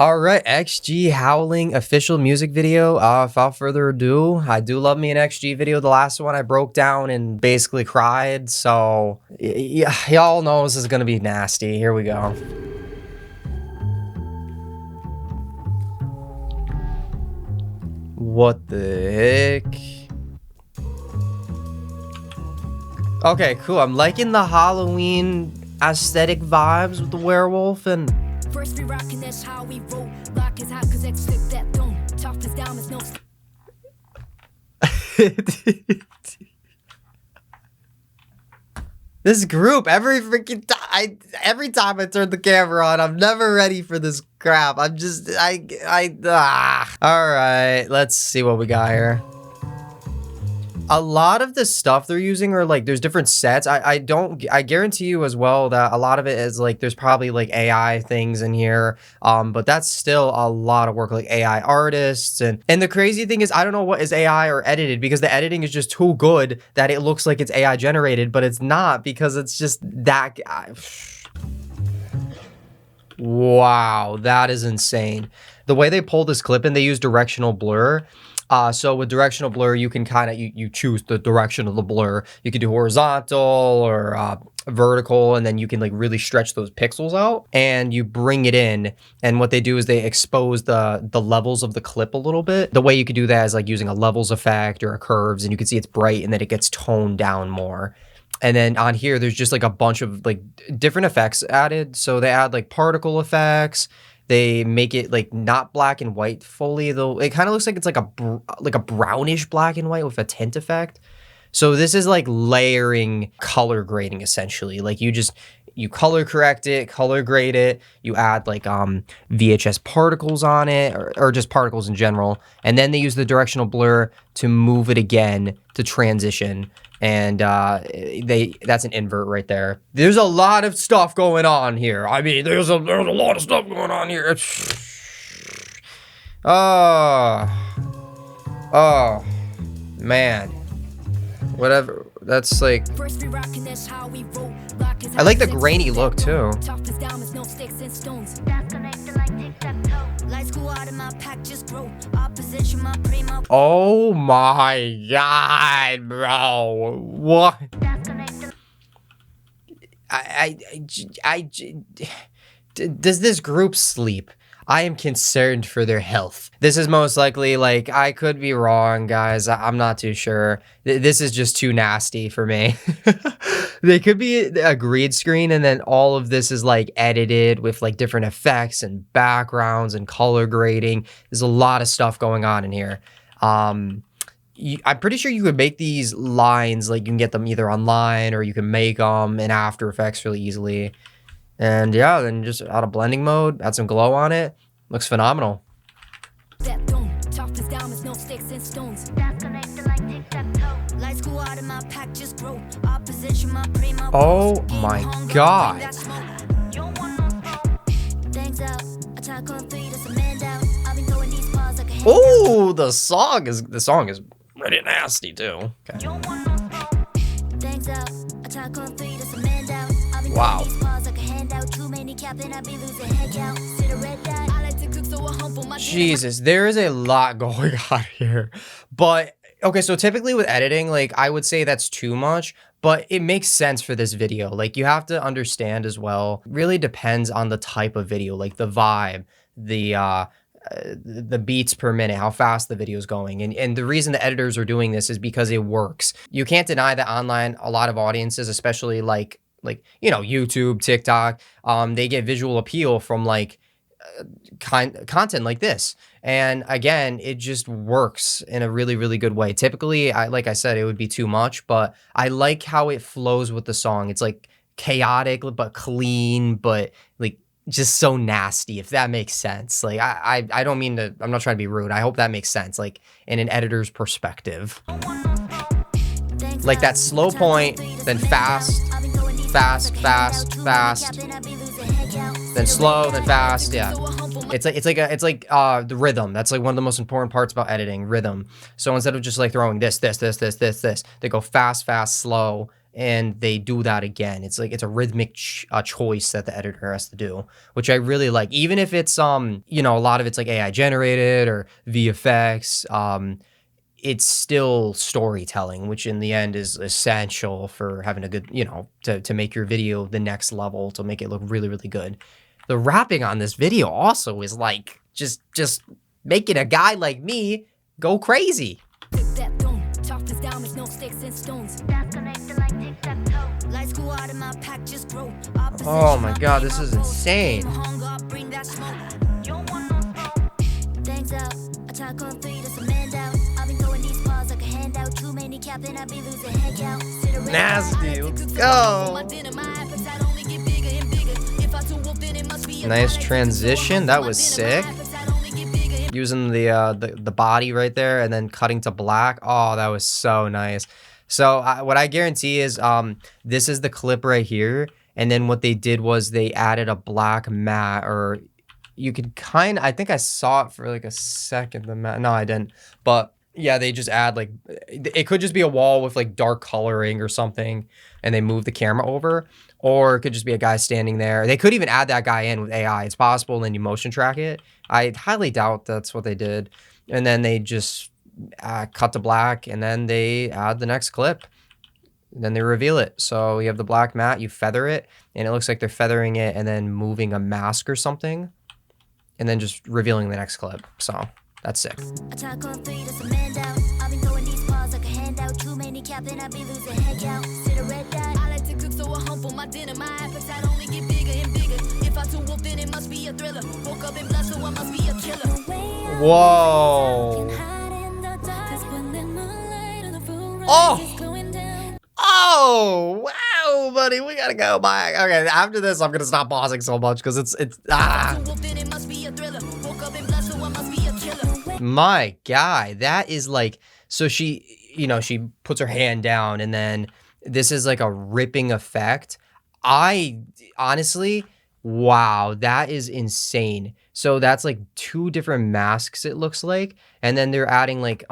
All right, XG Howling official music video. Without further ado, I do love me an XG video. The last one I broke down and basically cried. So y'all know this is gonna be nasty. Here we go. What the heck? Okay, cool. I'm liking the Halloween aesthetic vibes with the werewolf and. First we rockin', that's how we roll. Lock is hot cause X flip that dome. Top is down, is no. This group, every freaking time, every time I turn the camera on, I'm never ready for this crap. I'm just, All right, let's see what we got here. A lot of the stuff they're using are like, there's different sets. I guarantee you as well that a lot of it is like, there's probably like AI things in here. But that's still a lot of work, like AI artists. And the crazy thing is, I don't know what is AI or edited, because the editing is just too good that it looks like it's AI generated, but it's not, because it's just that. Wow, that is insane. The way they pull this clip in, they use directional blur. So with directional blur, you can kind of, you choose the direction of the blur. You can do horizontal or vertical, and then you can like really stretch those pixels out and you bring it in. And what they do is they expose the levels of the clip a little bit. The way you could do that is like using a levels effect or a curves, and you can see it's bright and then it gets toned down more. And then on here, there's just like a bunch of like different effects added. So they add like particle effects. They make it like not black and white fully, though. It kind of looks like it's like a brownish black and white with a tint effect. So this is like layering color grading, essentially. Like you color correct it, color grade it. You add like VHS particles on it, or just particles in general. And then they use the directional blur to move it again to transition. And that's an invert right there. There's a lot of stuff going on here. I mean, there's a lot of stuff going on here. Oh man, whatever. That's like, I like the grainy look too. Oh my god, bro. What? Does this group sleep? I am concerned for their health. This is most likely, like, I could be wrong, guys. I'm not too sure. This is just too nasty for me. They could be a green screen, and then all of this is like edited with like different effects and backgrounds and color grading. There's a lot of stuff going on in here. I'm pretty sure you could make these lines, like you can get them either online or you can make them in After Effects really easily. And yeah, then just out of blending mode, add some glow on it. Looks phenomenal. Oh my god. Oh, the song is pretty nasty too. Okay. Wow. Jesus, there is a lot going on here. But okay, so typically with editing, like I would say that's too much, but it makes sense for this video. Like you have to understand as well, really depends on the type of video, like the vibe, the beats per minute, how fast the video is going. And the reason the editors are doing this is because it works. You can't deny that online, a lot of audiences, especially like, you know, YouTube, TikTok, they get visual appeal from like content like this. And again, it just works in a really, really good way. Typically, like I said, it would be too much, but I like how it flows with the song. It's like chaotic, but clean, but like just so nasty, if that makes sense. Like I don't mean to, I'm not trying to be rude. I hope that makes sense, like in an editor's perspective. Like that slow point, then fast, fast, fast, fast, then slow, then fast. Yeah, it's like the rhythm. That's like one of the most important parts about editing, rhythm. So instead of just like throwing this, they go fast, fast, slow, and they do that again. It's like it's a rhythmic choice that the editor has to do, which I really like. Even if it's you know, a lot of it's like AI generated or VFX, it's still storytelling, which in the end is essential for having a good, you know, to make your video the next level, to make it look really, really good. The rapping on this video also is like just making a guy like me go crazy. Oh my god, this is insane. Nasty, let's go. Nice transition, that was sick. Using the body right there and then cutting to black. Oh, that was so nice. So what I guarantee is this is the clip right here, and then what they did was they added a black matte, or you could kind of, I think I saw it for like a second, the matte. No, I didn't. But yeah, they just add like, it could just be a wall with like dark coloring or something, and they move the camera over, or it could just be a guy standing there. They could even add that guy in with AI. It's possible, and then you motion track it. I highly doubt that's what they did. And then they just cut to black, and then they add the next clip. And then they reveal it. So you have the black matte, you feather it, and it looks like they're feathering it and then moving a mask or something, and then just revealing the next clip. So that's sick. Whoa. Oh. Oh, wow, buddy, we gotta go back. Okay, after this, I'm gonna stop pausing so much because it's my guy, that is like, so she, you know, she puts her hand down, and then this is like a ripping effect. I honestly, wow, that is insane. So that's like 2 different masks, it looks like, and then they're adding like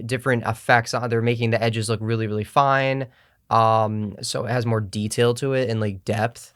different effects. They're making the edges look really, really fine. So it has more detail to it and like depth.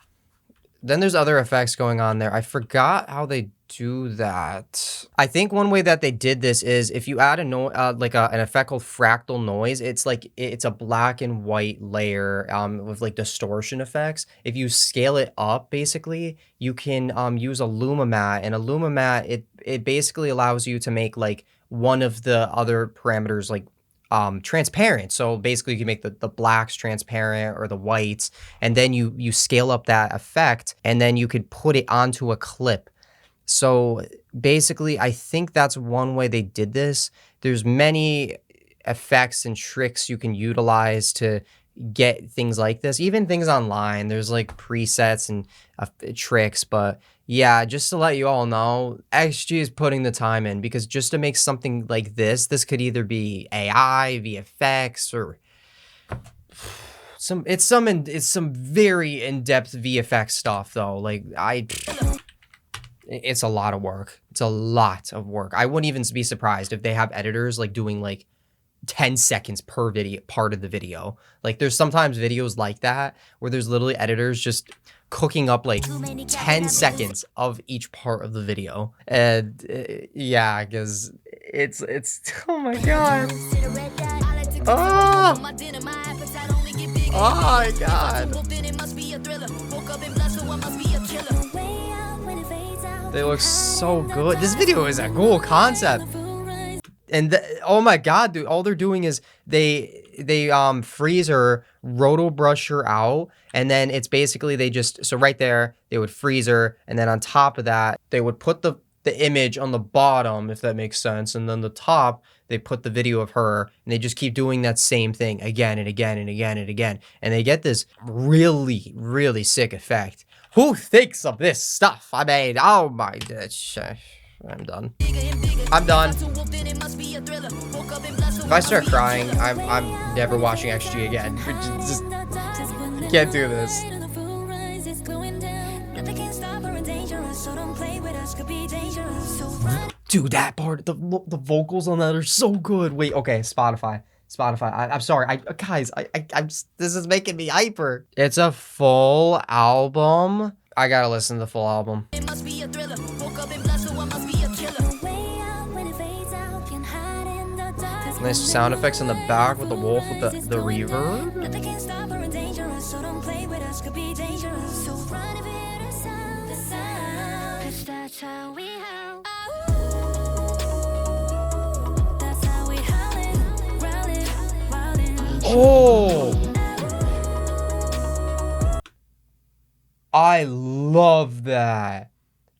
Then there's other effects going on there. I forgot how they do that. I think one way that they did this is if you add an effect called fractal noise, it's like it's a black and white layer with like distortion effects. If you scale it up, basically, you can use a luma matte, and a luma matte, it basically allows you to make like one of the other parameters like transparent. So basically you can make the blacks transparent or the whites, and then you scale up that effect, and then you could put it onto a clip. So basically, I think that's one way they did this. There's many effects and tricks you can utilize to get things like this. Even things online, there's like presets and tricks. But yeah, just to let you all know, XG is putting the time in, because just to make something like this could either be AI, VFX, or it's some very in-depth VFX stuff though. Like it's a lot of work. It's a lot of work. I wouldn't even be surprised if they have editors like doing like 10 seconds per video, part of the video. Like there's sometimes videos like that where there's literally editors just cooking up like 10 seconds of each part of the video. And yeah, because it's oh my god. Oh my god. They look so good. This video is a cool concept. And oh my god, dude, all they're doing is they freeze her, roto brush her out, and then it's basically so right there they would freeze her, and then on top of that they would put the image on the bottom, if that makes sense, and then the top they put the video of her, and they just keep doing that same thing again and again and again and again, and they get this really, really sick effect. Who thinks of this stuff? I mean, oh my gosh. I'm done. I'm done. If I start crying, I'm never watching XG again. Just can't do this. Dude, that part, the vocals on that are so good. Wait, okay, Spotify. Spotify. I'm sorry. Guys, this is making me hyper. It's a full album. I gotta listen to the full album. It must be a thriller. Woke up in blood, so I must be a killer. Nice sound effects in the back with the wolf with the reverb. Oh, I love that.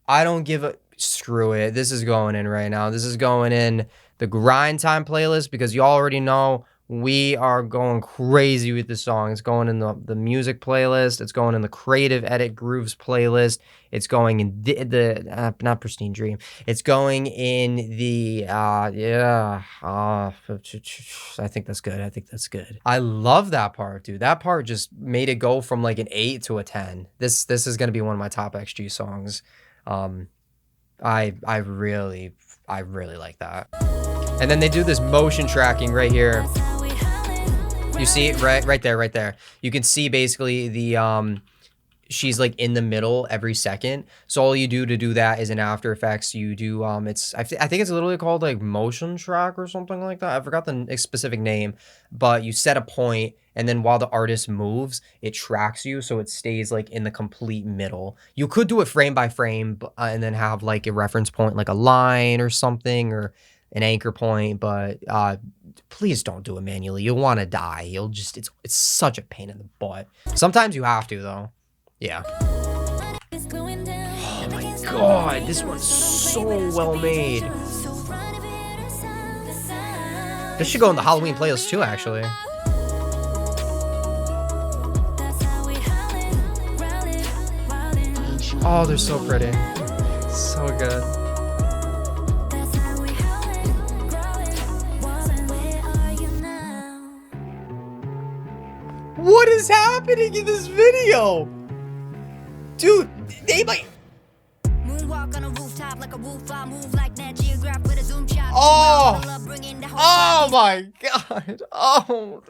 I don't give a screw it. This is going in right now. This is going in the grind time playlist because you already know we are going crazy with the song. It's going in the music playlist. It's going in the creative edit grooves playlist. It's going in the not Pristine Dream. It's going in the I think that's good. I think that's good. I love that part, dude. That part just made it go from like an 8 to a 10. This is gonna be one of my top XG songs. I really like that. And then they do this motion tracking right here. You see it right there. You can see basically the she's like in the middle every second. So all you do to do that is in After Effects, you do I think it's literally called like motion track or something like that. I forgot the specific name, but you set a point and then while the artist moves, it tracks you so it stays like in the complete middle. You could do it frame by frame and then have like a reference point, like a line or something or an anchor point, but please don't do it manually. You'll want to die. You'll just it's such a pain in the butt. Sometimes you have to though. Yeah. Oh my god, this one's so well made. This should go in the Halloween playlist too, actually. Oh, they're so pretty. So good. What is happening in this video? Dude, they might. Oh! Oh my god. Oh.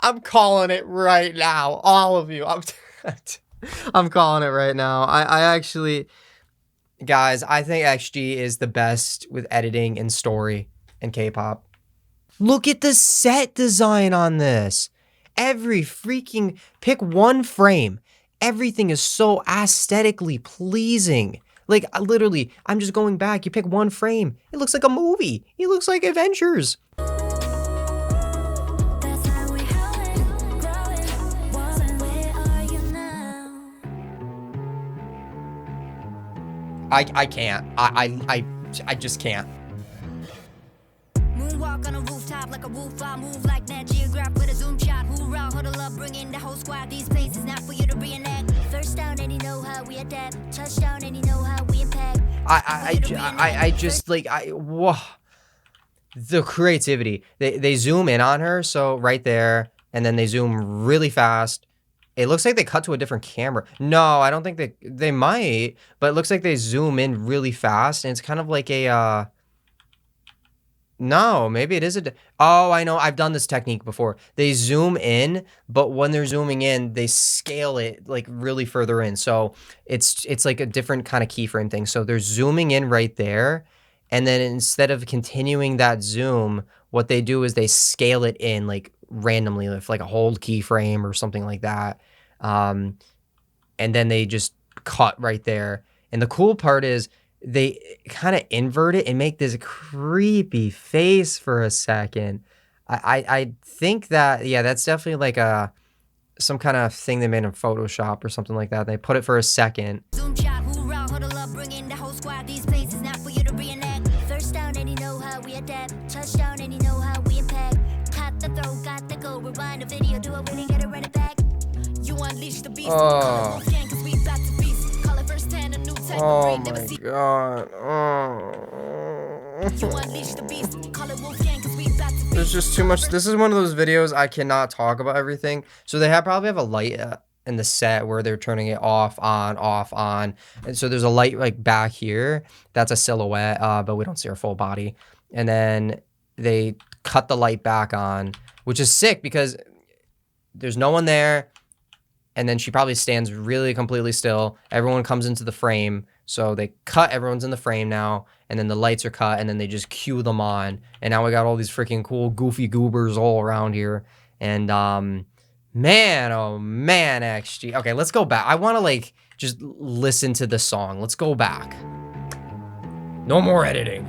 I'm calling it right now. All of you. I'm calling it right now. I actually, guys, I think XG is the best with editing and story in K-pop. Look at the set design on this. Every freaking, pick one frame. Everything is so aesthetically pleasing. Like, literally, I'm just going back. You pick one frame. It looks like a movie. It looks like Avengers. I can't. I just can't. Moonwalk on a rooftop like a wolf. I move like that geograph with a zoom shot. Hoorah, huddle up, bring in the whole squad. These places not for you to reenact. First down and you know how we adapt. Touchdown and you know how we impact. I just like whoa. The creativity. They zoom in on her, so right there, and then they zoom really fast. It looks like they cut to a different camera. No, I don't think they might, but it looks like they zoom in really fast, and it's kind of like a no, maybe it is oh, I know. I've done this technique before. They zoom in, but when they're zooming in, they scale it like really further in. So it's like a different kind of keyframe thing. So they're zooming in right there, and then instead of continuing that zoom, what they do is they scale it in like randomly with like a hold keyframe or something like that. And then they just cut right there. And the cool part is they kind of invert it and make this creepy face for a second. I think that, yeah, that's definitely like some kind of thing they made in Photoshop or something like that. They put it for a second. Zoom shot, hoorah, huddle up, bring in the whole squad. These places not for you to reenact. First down and you know how we adapt. Touchdown and you know how we impact. Cut the throw, got the goal. Rewind the video, do it when you get it, run it back. You unleash the beast. Oh. Oh my god. There's just too much. This is one of those videos I cannot talk about everything. So they probably have a light in the set where they're turning it off, on. And so there's a light like back here. That's a silhouette, but we don't see her full body. And then they cut the light back on, which is sick because there's no one there. And then she probably stands really completely still. Everyone comes into the frame. So they cut, everyone's in the frame now. And then the lights are cut and then they just cue them on. And now we got all these freaking cool goofy goobers all around here. And man, oh man, XG. Okay, let's go back. I want to like just listen to the song. Let's go back. No more editing.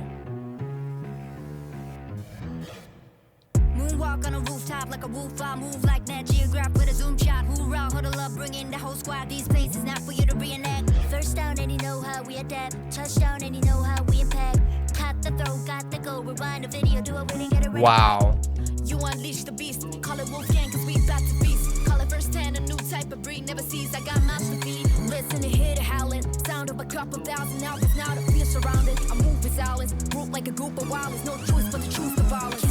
Moonwalk on a rooftop like a roof. I move like that. Geograph with a zoom shot. Hoorah, huddle up, bring in the whole squad. These places not for you to reenact. First down and you know how we adapt. Touchdown and you know how we impact. Cut the throw, got the goal. Rewind the video, do it when you get it ready. Wow. You unleash the beast. Call it Wolfgang cause we back to beast. Call it first hand, a new type of breed. Never sees, I got mouths to feed. Listen to hear the howling. Sound of a couple thousand albums. Now to feel surrounded. I move with silence. Group like a group of wilders. No choice but to choose the violence.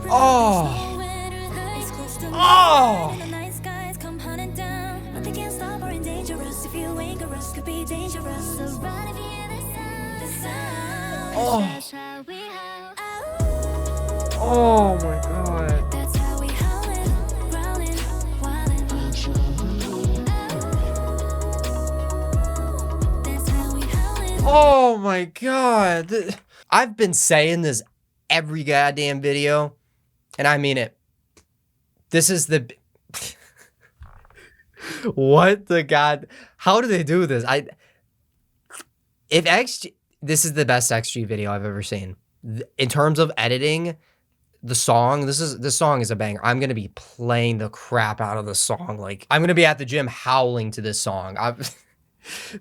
Oh. Oh. The night skies come hunting down. But they can't stop or dangerous. If you anger us, could be dangerous. So run if you hear the sound. Oh. That's how we howl. Oh my god. That's how we howling, growling, wildin'. That's how we howling. Oh my god. I've been saying this every goddamn video, and I mean it. This is the what the god? How do they do this? This is the best XG video I've ever seen in terms of editing. The song, this song is a banger. I'm gonna be playing the crap out of the song. Like I'm gonna be at the gym howling to this song.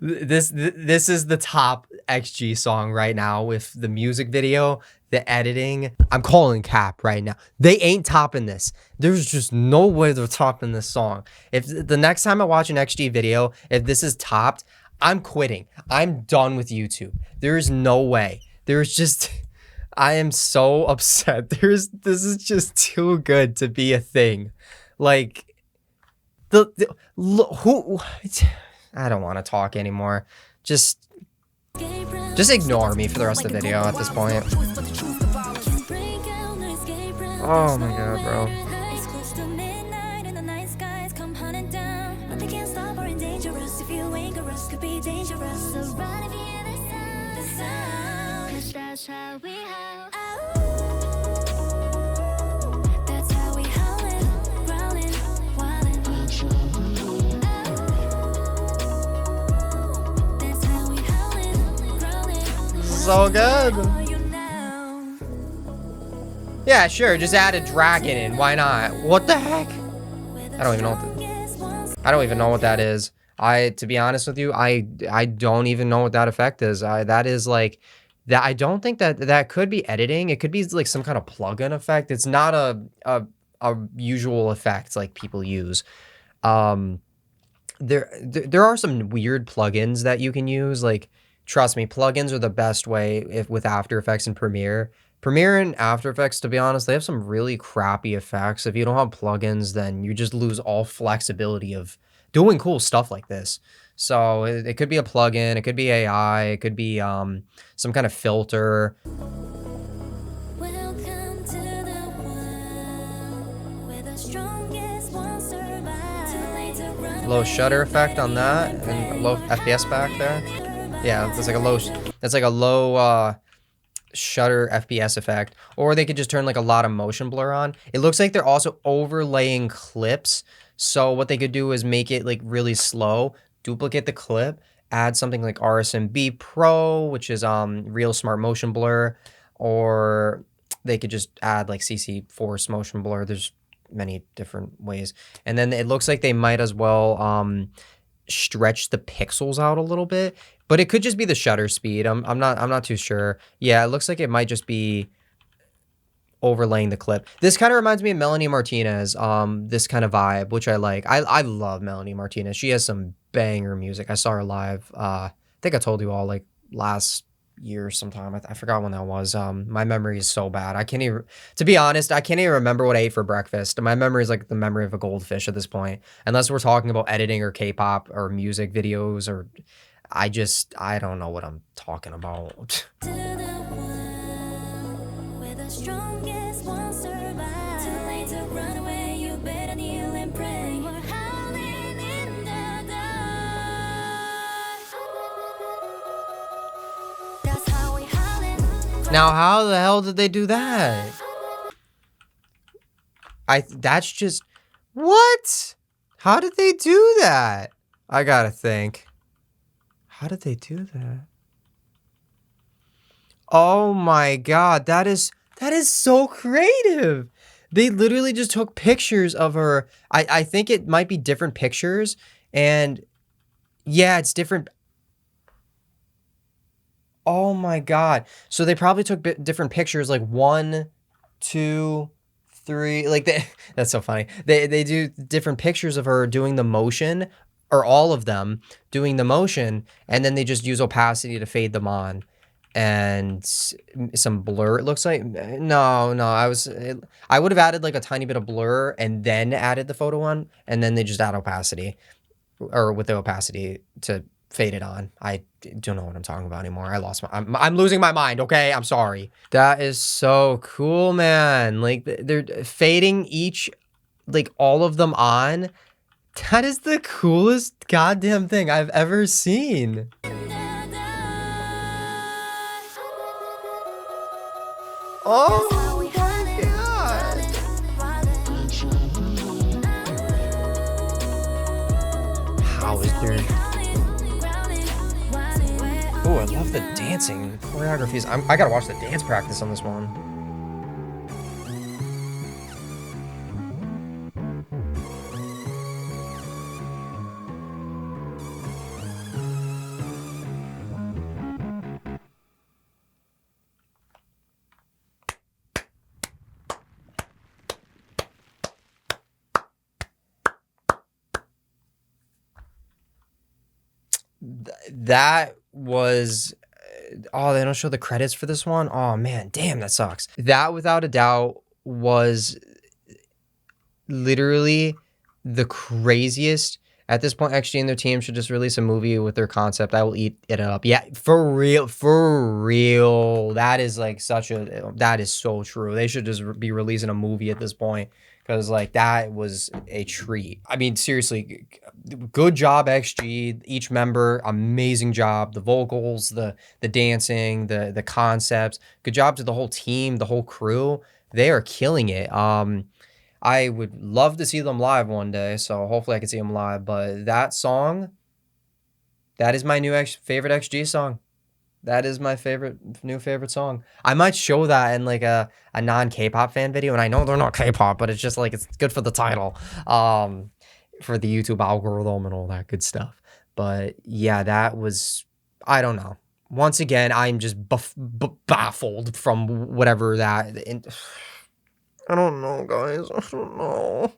This is the top XG song right now with the music video, the editing. I'm calling cap right now. They ain't topping this. There's just no way they're topping this song. If the next time I watch an XG video, if this is topped, I'm quitting. I'm done with YouTube. There is no way. There's just, I am so upset. This is just too good to be a thing. Like who. I don't want to talk anymore. Just ignore me for the rest of the video at this point. Oh my god, bro. So good. Yeah, sure. Just add a dragon in. Why not? What the heck? I don't even know what that is. To be honest with you, I don't even know what that effect is. That is like that. I don't think that could be editing. It could be like some kind of plugin effect. It's not a usual effect like people use. There are some weird plugins that you can use. Like, trust me, plugins are the best way with After Effects and Premiere. Premiere and After Effects, to be honest, they have some really crappy effects. If you don't have plugins, then you just lose all flexibility of doing cool stuff like this. So it could be a plugin, it could be AI, it could be some kind of filter. Low shutter effect on that, and low FPS back there. Yeah, that's like a low shutter FPS effect. Or they could just turn like a lot of motion blur on. It looks like they're also overlaying clips. So what they could do is make it like really slow, duplicate the clip, add something like RSMB Pro, which is real smart motion blur, or they could just add like CC Force motion blur. There's many different ways. And then it looks like they might as well stretch the pixels out a little bit, but it could just be the shutter speed. I'm not too sure. Yeah, it looks like it might just be overlaying the clip. This kind of reminds me of Melanie Martinez, this kind of vibe, which I like. I love Melanie Martinez. She has some banger music. I saw her live. I think I told you all like last year sometime. I forgot when that was. My memory is so bad. I can't even, to be honest, I can't even remember what I ate for breakfast. My memory is like the memory of a goldfish at this point, unless we're talking about editing or K-pop or music videos, or I don't know what I'm talking about. the strongest won't survive. Too late to run away, you better kneel and pray. We're howling in the dark. That's how we howling. Now, how the hell did they do that? That's just, what? How did they do that? I gotta think. How did they do that? Oh my god, that is so creative. They literally just took pictures of her. I think it might be different pictures, and yeah, it's different. Oh my god. So they probably took different pictures, like 1, 2, 3. Like that's so funny. They do different pictures of her doing the motion, or all of them doing the motion, and then they just use opacity to fade them on. And some blur, it looks like. No, I would have added like a tiny bit of blur and then added the photo on, and then they just add opacity, or with the opacity to fade it on. I don't know what I'm talking about anymore. I'm losing my mind. Okay, I'm sorry. That is so cool, man. Like they're fading each, like all of them on. That is the coolest goddamn thing I've ever seen. Oh my god. How is there? Oh, I love the dancing choreographies. I gotta watch the dance practice on this one. That was, oh, they don't show the credits for this one. Oh man, damn, that sucks. That without a doubt was literally the craziest. At this point, XG and their team should just release a movie with their concept. I will eat it up. Yeah, for real, for real. That is like that is so true. They should just be releasing a movie at this point, because like that was a treat. I mean, seriously, good job, XG. Each member, amazing job. The vocals, the dancing, the concepts. Good job to the whole team, the whole crew. They are killing it. I would love to see them live one day, so hopefully I can see them live. But that song, that is my new favorite XG song. That is my new favorite song. I might show that in like a non-K-pop fan video, and I know they're not K-pop, but it's just like, it's good for the title, for the YouTube algorithm and all that good stuff. But yeah, that was, I don't know. Once again, I'm just baffled from whatever that. I don't know, guys. I don't know.